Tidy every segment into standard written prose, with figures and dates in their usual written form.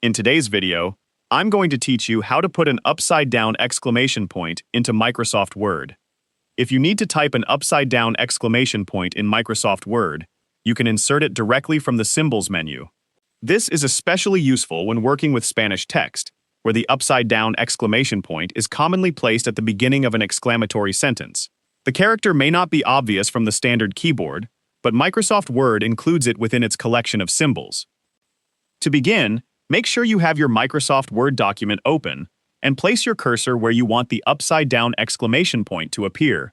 In today's video, I'm going to teach you how to put an upside-down exclamation point into Microsoft Word. If you need to type an upside-down exclamation point in Microsoft Word, you can insert it directly from the Symbols menu. This is especially useful when working with Spanish text, where the upside-down exclamation point is commonly placed at the beginning of an exclamatory sentence. The character may not be obvious from the standard keyboard, but Microsoft Word includes it within its collection of symbols. To begin, make sure you have your Microsoft Word document open and place your cursor where you want the upside-down exclamation point to appear.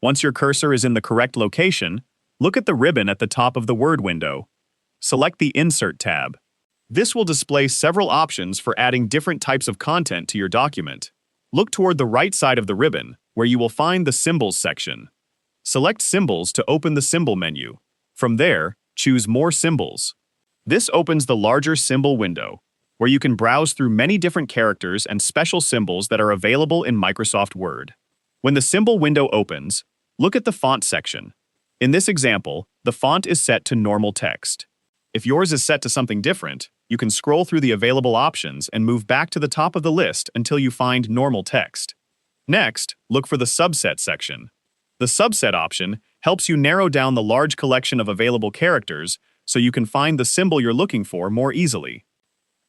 Once your cursor is in the correct location, look at the ribbon at the top of the Word window. Select the Insert tab. This will display several options for adding different types of content to your document. Look toward the right side of the ribbon, where you will find the Symbols section. Select Symbols to open the Symbol menu. From there, choose More Symbols. This opens the larger symbol window, where you can browse through many different characters and special symbols that are available in Microsoft Word. When the symbol window opens, look at the Font section. In this example, the font is set to normal text. If yours is set to something different, you can scroll through the available options and move back to the top of the list until you find normal text. Next, look for the Subset section. The Subset option helps you narrow down the large collection of available characters so you can find the symbol you're looking for more easily.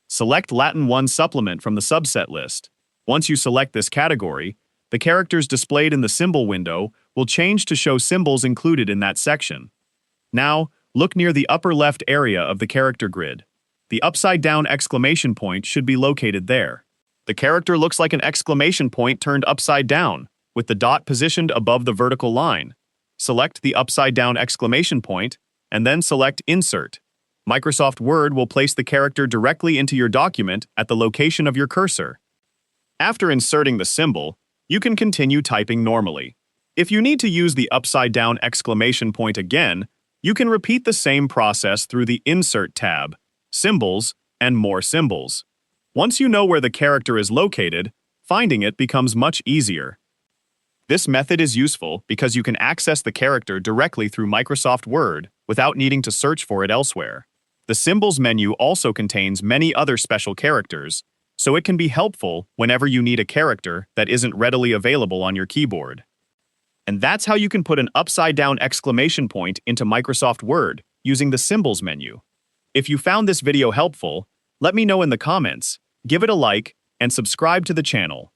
Select Latin 1 supplement from the subset list. Once you select this category, the characters displayed in the symbol window will change to show symbols included in that section. Now, look near the upper left area of the character grid. The upside-down exclamation point should be located there. The character looks like an exclamation point turned upside down, with the dot positioned above the vertical line. Select the upside-down exclamation point, and then select Insert. Microsoft Word will place the character directly into your document at the location of your cursor. After inserting the symbol, you can continue typing normally. If you need to use the upside-down exclamation point again, you can repeat the same process through the Insert tab, Symbols, and More Symbols. Once you know where the character is located, finding it becomes much easier. This method is useful because you can access the character directly through Microsoft Word without needing to search for it elsewhere. The Symbols menu also contains many other special characters, so it can be helpful whenever you need a character that isn't readily available on your keyboard. And that's how you can put an upside-down exclamation point into Microsoft Word using the Symbols menu. If you found this video helpful, let me know in the comments, give it a like, and subscribe to the channel.